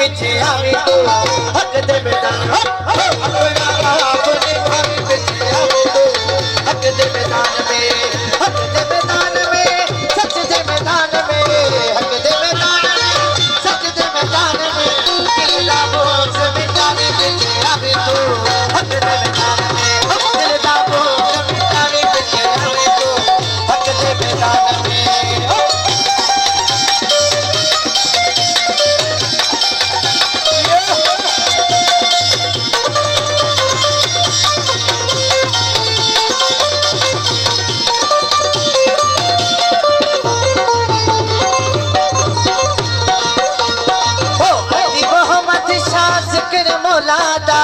पीछे आवे तो हक दे मैदान अपना अपने भाभी पीछे आवे तो हक दे मैदान में हक दे मैदान में सच दे मैदान में हक दे मैदान में सच दे मैदान में दिलदा बोझ मिटावे पीछे आवे तो हक दे मैदान में दिलदा बोझ मिटावे पीछे आवे तो हक दे मैदान में मौलादा